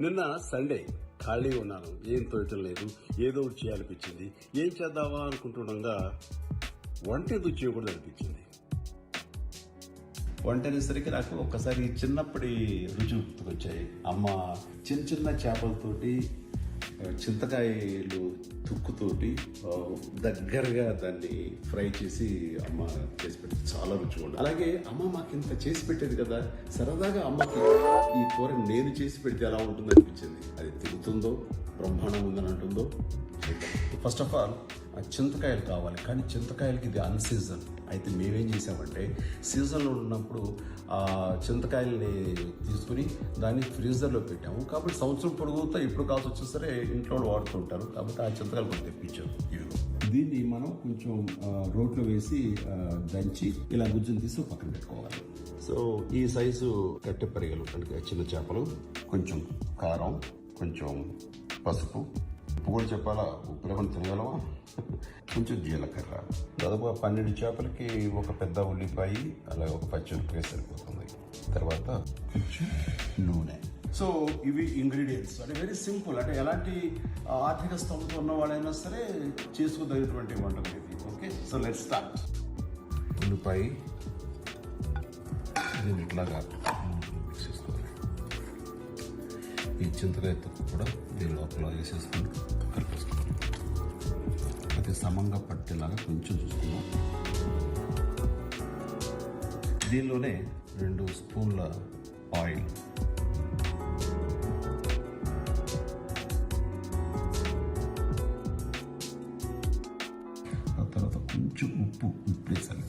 నిన్న సండే ఖాళీ ఉన్నాను, ఏం తోయటం లేదు, ఏదో ఒకటి చేయాలనిపించింది. ఏం చేద్దామా అనుకుంటుండగా వంట ఎందుకు చేయకూడదు అనిపించింది. వంట అనేసరికి నాకు ఒక్కసారి చిన్నప్పటి రుచి గుర్తుకొచ్చాయి. అమ్మ చిన్న చిన్న చేపలతోటి చింతకాయలు తుక్కుతోటి దగ్గరగా దాన్ని ఫ్రై చేసి అమ్మ చేసి పెట్టేది, చాలా రుచిగా ఉండేది. అలాగే అమ్మ మాకు ఇంత చేసి పెట్టేది కదా, సరదాగా అమ్మకి ఈ కూర నేను చేసి పెడితే ఎలా ఉంటుంది అనిపించింది. అది తిరుగుతుందో బ్రహ్మాండం ఉందని అంటుందో. ఫస్ట్ ఆఫ్ ఆల్ చింతకాయలు కావాలి, కానీ చింతకాయలకి ఇది అన్సీజన్. అయితే మేమేం చేసామంటే సీజన్లో ఉన్నప్పుడు ఆ చింతకాయల్ని తీసుకుని దాన్ని ఫ్రీజర్లో పెట్టాము. కాబట్టి సంవత్సరం పొడుగుతా ఎప్పుడు కావాల్సి వచ్చినా సరే ఇంట్లో వాడుతూ ఉంటారు. కాబట్టి ఆ చింతకాయలు కొంచెం తెప్పించాము. ఇదిగో దీన్ని మనం కొంచెం రోట్లో వేసి దంచి ఇలా గుజ్జును తీసి పక్కన పెట్టుకోవాలి. సో ఈ సైజు కట్టె పరిగెలు అంటే చిన్న చేపలు, కొంచెం కారం, కొంచెం పసుపు, ఉప్పు కూడా చెప్పాలా, ఉప్పు లేకుండా తినగలవా, కొంచెం జీలకర్ర, దాదాపు 12 చేపలకి ఒక పెద్ద ఉల్లిపాయ, అలాగే ఒక పచ్చిమిరపకాయ సరిపోతుంది. తర్వాత కొంచెం నూనె. సో ఇవి ఇంగ్రీడియంట్స్. అంటే వెరీ సింపుల్, అంటే ఎలాంటి ఆర్థిక స్థోమత ఉన్న వాళ్ళైనా సరే చేసుకోదగినటువంటి వంటకం ఇది. Okay, so let's start. ఉల్లిపాయ దీన్ని ఇట్లాగా మిక్స్ చేసుకోవాలి. ఈ చింతకాయ తొక్కు కూడా దీని లోపల వేసేసుకుని కలిపేసుకోవాలి. అది సమంగా పట్టేలాగా కొంచెం చూసుకుందాం. దీనిలోనే 2 స్పూన్ల ఆయిల్, ఆ తర్వాత కొంచెం ఉప్పు వేసాలి,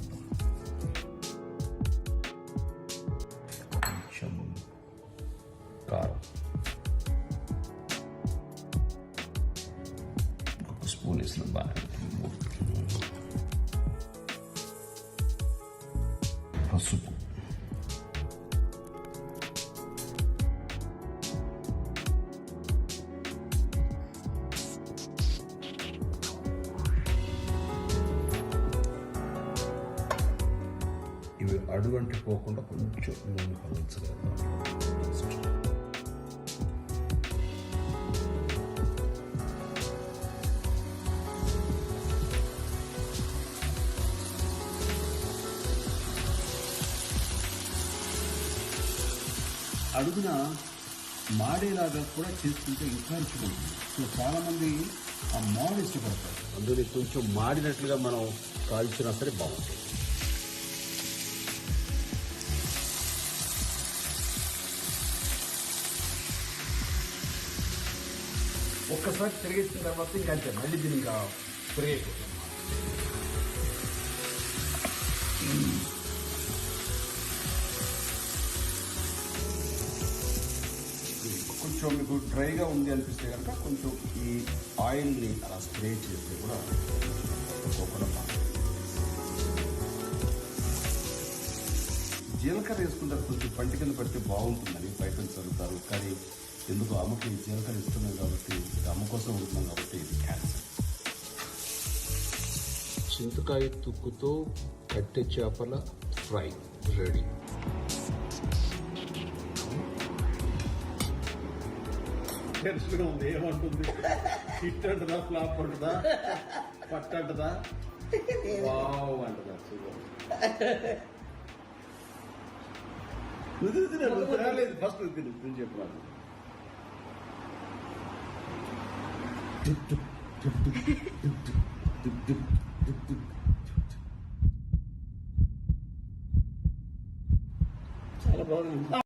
కొంచెం కారం, స్పూన్ వేసిన బాగా, పసుపు, ఇవి అడుగంటి పోకుండా కొంచెం నూనె కలచగా. అడుగున మాడేలాగా కూడా చేసుకుంటే ఇంకా రుచిగా. సో చాలామంది ఆ మాడు ఇష్టపడతారు, అందులో కొంచెం మాడినట్లుగా మనం కాల్చినా సరే బాగుంటుంది. ఒక్కసారి తిరిగేసిన తర్వాత ఇంకా అంతే, మళ్ళీ దీన్ని ఇంకా తిరిగైపోతుంది. కొంచెం మీకు డ్రైగా ఉంది అనిపిస్తే కనుక కొంచెం ఈ ఆయిల్ని అలా స్ప్రే చేస్తే కూడా తక్కువకుండా. జీలకర్ర వేసుకుంటారు, కొంచెం పంటి కింద పడితే బాగుంటుందని బయట చదువుతారు. కానీ ఎందుకు అమ్మకి జీలకర్ర ఇస్తున్నాం కాబట్టి, అమ్మ కోసం ఉంటున్నాం కాబట్టి ఇది క్యాన్సర్. చింతకాయ తుక్కుతో కట్టె చేపల ఫ్రై రెడీ. టెన్షన్గా ఉంది, ఏమంటుంది, హిట్ అంటదా, ఫ్లాప్ అంటదా, పట్టు అంటదా, వావ్ అంటదా. రాలేదు ఫస్ట్ తిని చెప్పాను. చాలా బాగుంది.